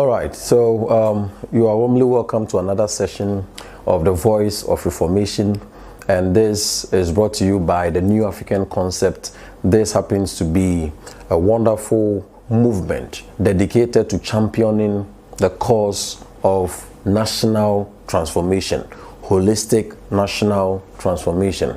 right, so you are warmly welcome to another session of the Voice of Reformation, and this is brought to you by the New African Concept. This happens to be a wonderful movement dedicated to championing the cause of national transformation, holistic national transformation.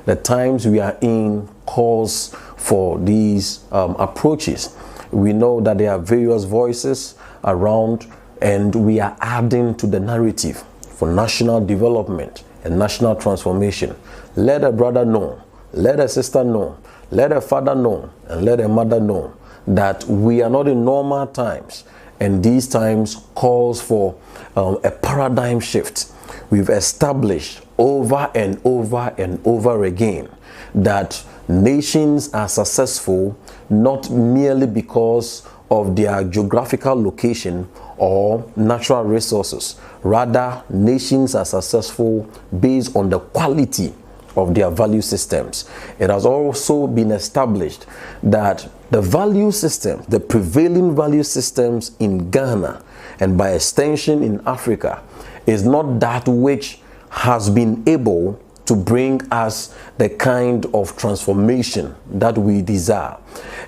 The times we are in calls for these approaches. We know that there are various voices around, and we are adding to the narrative for national development and national transformation. Let a brother know, let a sister know, let a father know, and let a mother know that we are not in normal times, and these times calls for a paradigm shift. We've established over and over and over again that nations are successful not merely because of their geographical location or natural resources. Rather, nations are successful based on the quality of their value systems. It has also been established that the value system, the prevailing value systems in Ghana and by extension in Africa, is not that which has been able to bring us the kind of transformation that we desire.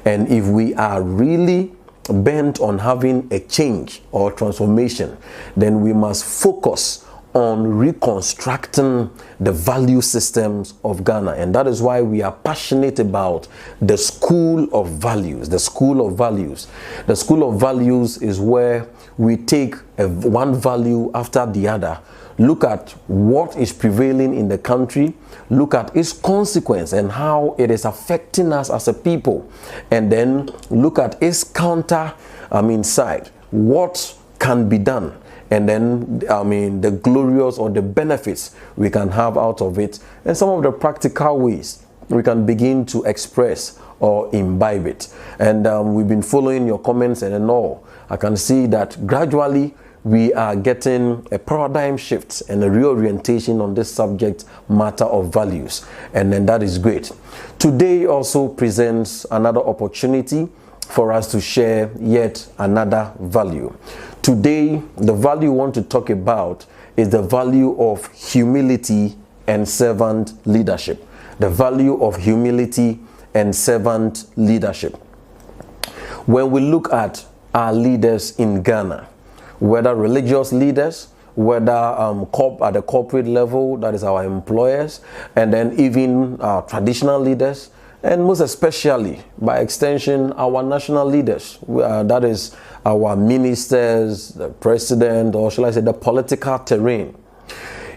And if we are really bent on having a change or transformation, then we must focus on reconstructing the value systems of Ghana. And that is why we are passionate about the school of values. The school of values. The school of values is where we take one value after the other, look at what is prevailing in the country, look at its consequence and how it is affecting us as a people, and then look at its side, what can be done, and then the glorious or the benefits we can have out of it, and some of the practical ways we can begin to express or imbibe it. And we've been following your comments and all. I can see that gradually we are getting a paradigm shift and a reorientation on this subject matter of values, and then that is great. Today also presents another opportunity for us to share yet another value. Today, the value we want to talk about is the value of humility and servant leadership. The value of humility and servant leadership. When we look at our leaders in Ghana, whether religious leaders, whether at the corporate level, that is our employers, and then even our traditional leaders, and most especially, by extension, our national leaders, that is our ministers, the president, or shall I say the political terrain.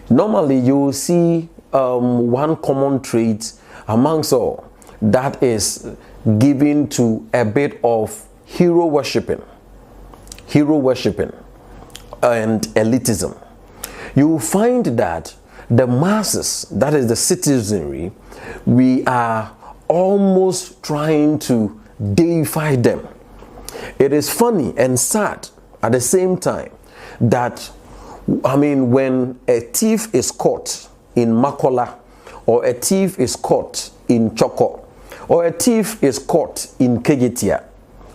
Normally, you will see one common trait amongst all, that is given to a bit of hero worshipping and elitism. You will find that the masses, that is the citizenry, we are almost trying to deify them. It is funny and sad at the same time that, when a thief is caught in Makola, or a thief is caught in Choko, or a thief is caught in Kegitia,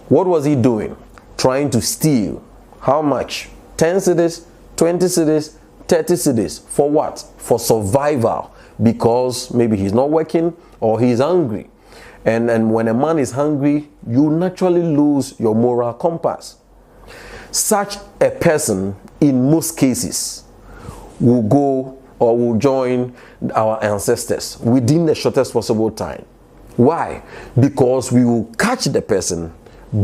what was he doing? Trying to steal. How much? 10 cedis, 20 cedis, 30 cedis. For what? For survival. Because maybe he's not working or he's hungry. And when a man is hungry, you naturally lose your moral compass. Such a person, in most cases, will go or will join our ancestors within the shortest possible time. Why? Because we will catch the person,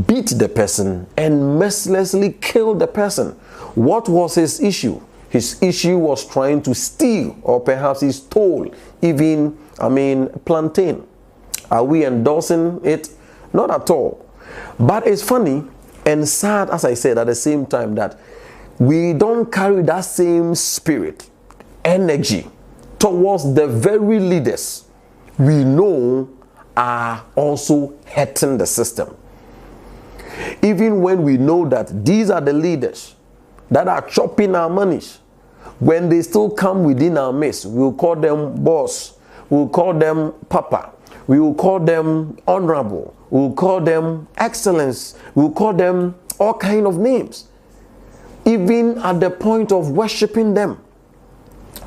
beat the person, and mercilessly kill the person. What was his issue? His issue was trying to steal, or perhaps he stole even, plantain. Are we endorsing it? Not at all. But it's funny and sad, as I said, at the same time, that we don't carry that same spirit, energy towards the very leaders we know are also hurting the system. Even when we know that these are the leaders that are chopping our monies, when they still come within our midst, we'll call them boss, we'll call them papa, we will call them honorable, we'll call them excellence, we'll call them all kind of names. even at the point of worshiping them.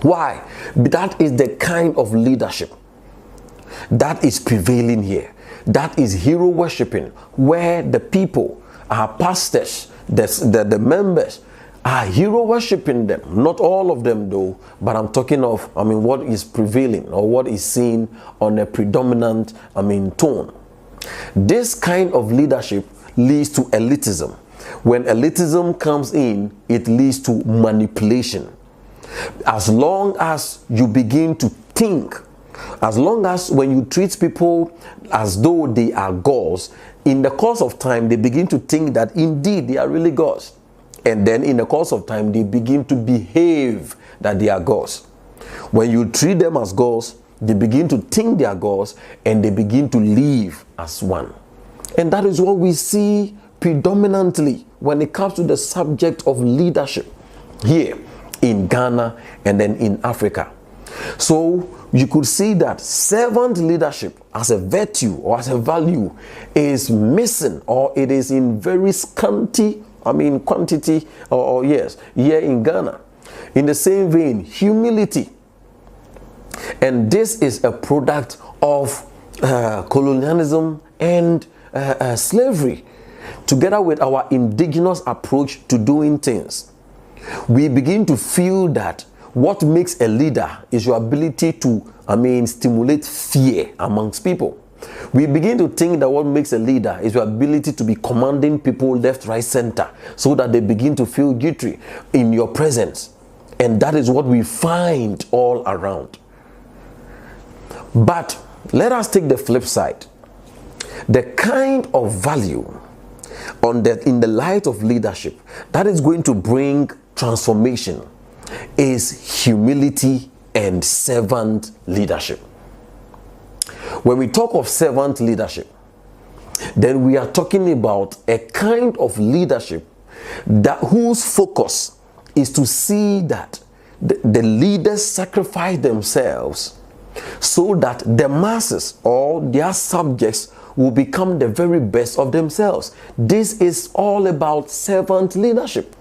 Why? That is the kind of leadership that is prevailing here. That is hero worshiping, where the people, our pastors, the members are hero worshiping them. Not all of them though, but I'm talking of, what is prevailing or what is seen on a predominant, tone. This kind of leadership leads to elitism. When elitism comes in, it leads to manipulation. As long as you begin to think, as long as when you treat people as though they are gods, in the course of time they begin to think that indeed they are really gods. And then in the course of time they begin to behave that they are gods. When you treat them as gods, they begin to think they are gods and they begin to live as one. And that is what we see predominantly when it comes to the subject of leadership here in Ghana and then in Africa. So you could see that servant leadership as a virtue or as a value is missing, or it is in very scanty, quantity, or yes, here in Ghana. In the same vein, humility. And this is a product of colonialism and slavery, together with our indigenous approach to doing things. We begin to feel that what makes a leader is your ability to, stimulate fear amongst people. We begin to think that what makes a leader is your ability to be commanding people left, right, center, so that they begin to feel jittery in your presence. And that is what we find all around. But let us take the flip side. The kind of value in the light of leadership that is going to bring transformation is humility and servant leadership. When we talk of servant leadership, then we are talking about a kind of leadership whose focus is to see that the leaders sacrifice themselves so that the masses or their subjects will become the very best of themselves. This is all about servant leadership.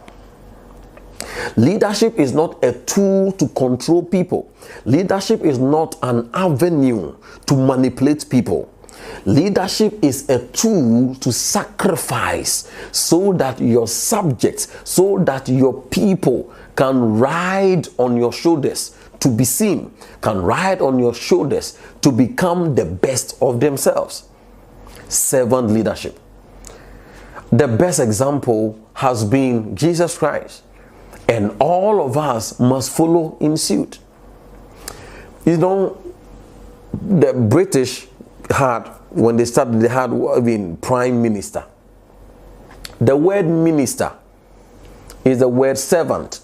Leadership is not a tool to control people. Leadership is not an avenue to manipulate people. Leadership is a tool to sacrifice so that your subjects, so that your people can ride on your shoulders to be seen, can ride on your shoulders to become the best of themselves. Servant leadership. The best example has been Jesus Christ, and all of us must follow in suit. You know, the British had, when they started, they had prime minister. The word minister is the word servant.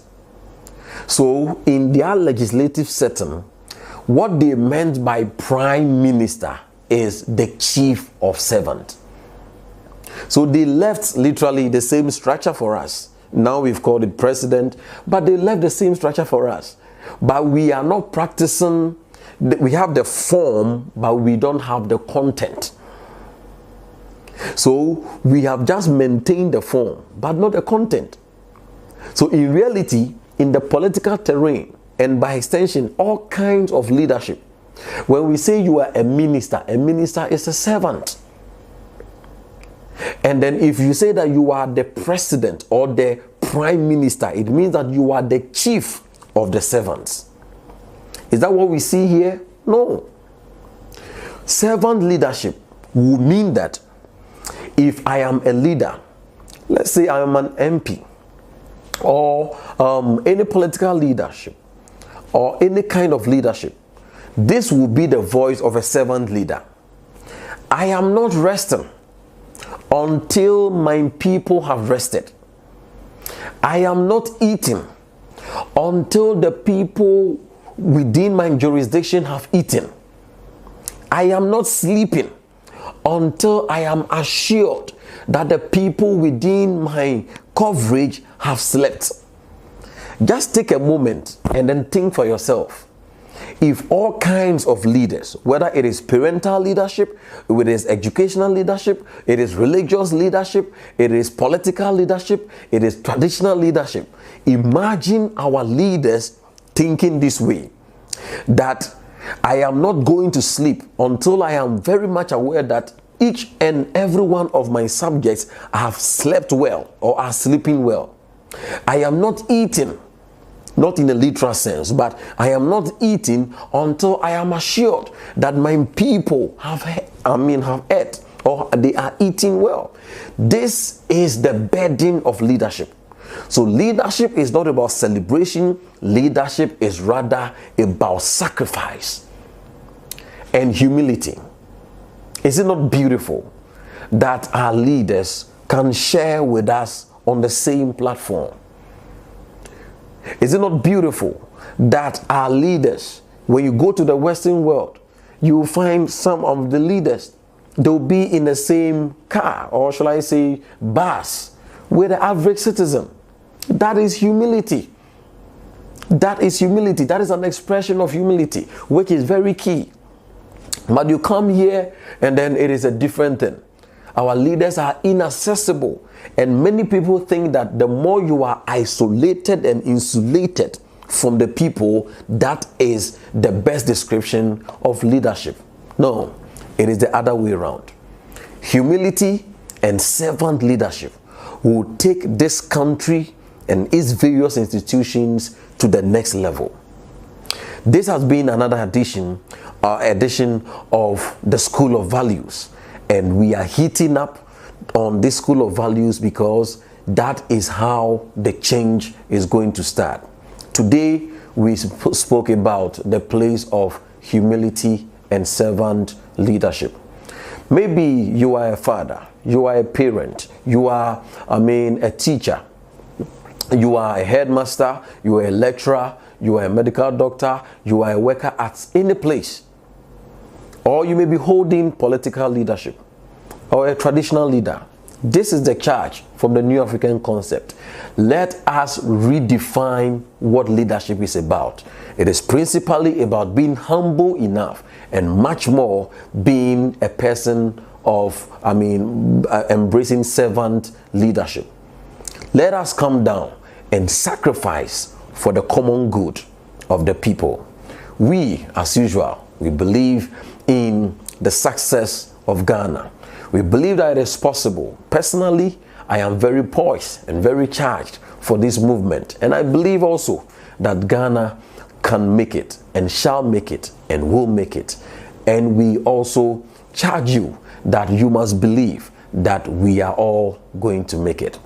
So in their legislative setting, what they meant by prime minister is the chief of servant. So they left literally the same structure for us. Now we've called it president, but they left the same structure for us. But we are not practicing, we have the form, but we don't have the content. So we have just maintained the form, but not the content. So in reality, in the political terrain, and by extension, all kinds of leadership, when we say you are a minister is a servant. And then if you say that you are the president or the prime minister, it means that you are the chief of the servants. Is that what we see here? No. Servant leadership would mean that if I am a leader, let's say I am an MP, or any political leadership, or any kind of leadership, this will be the voice of a servant leader. I am not resting until my people have rested. I am not eating until the people within my jurisdiction have eaten. I am not sleeping until I am assured that the people within my coverage have slept. Just take a moment and then think for yourself. If all kinds of leaders, whether it is parental leadership, it is educational leadership, it is religious leadership, it is political leadership, it is traditional leadership, imagine our leaders thinking this way, that I am not going to sleep until I am very much aware that each and every one of my subjects have slept well or are sleeping well. I am not eating, not in a literal sense, but I am not eating until I am assured that my people have ate or they are eating well. This is the burden of leadership. So leadership is not about celebration. Leadership is rather about sacrifice and humility. Is it not beautiful that our leaders can share with us on the same platform? Is it not beautiful that our leaders, when you go to the Western world, you will find some of the leaders, they'll be in the same car, or shall I say bus, with the average citizen. That is humility. That is humility. That is an expression of humility, which is very key. But you come here and then it is a different thing. Our leaders are inaccessible, and many people think that the more you are isolated and insulated from the people, that is the best description of leadership. No, it is the other way around. Humility and servant leadership will take this country and its various institutions to the next level. This has been another edition of the School of Values, and we are heating up on this School of Values because that is how the change is going to start. Today we spoke about the place of humility and servant leadership. Maybe you are a father, you are a parent, you are a teacher, you are a headmaster, you are a lecturer, you are a medical doctor, you are a worker at any place. Or you may be holding political leadership or a traditional leader. This is the charge from the New African Concept. Let us redefine what leadership is about. It is principally about being humble enough and much more being a person of, embracing servant leadership. Let us come down and sacrifice for the common good of the people. We, as usual, we believe in the success of Ghana. We believe that it is possible. Personally, I am very poised and very charged for this movement. And I believe also that Ghana can make it and shall make it and will make it. And we also charge you that you must believe that we are all going to make it.